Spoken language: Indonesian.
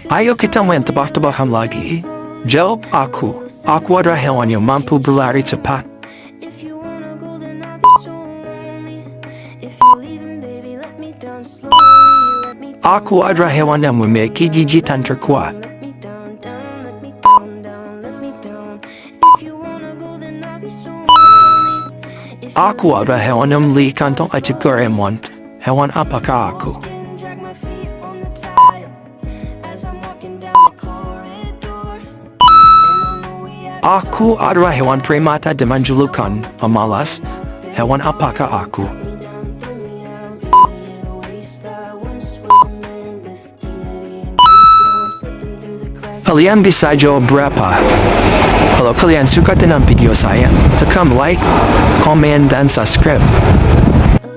Ayo kita main tebak-tebakan lagi. Jawab aku. Aku adalah hewan yang mampu berlari cepat. Aku adalah hewan yang memiliki gigitan terkuat. Aku adalah hewan yang memiliki kantong acik Doraemon. Hewan apakah aku? Aku adalah hewan primata dengan julukan pemalas. Hewan apakah aku? Kalian bisa jawab berapa? Kalau kalian suka dengan video saya, tekan like, komen, dan subscribe.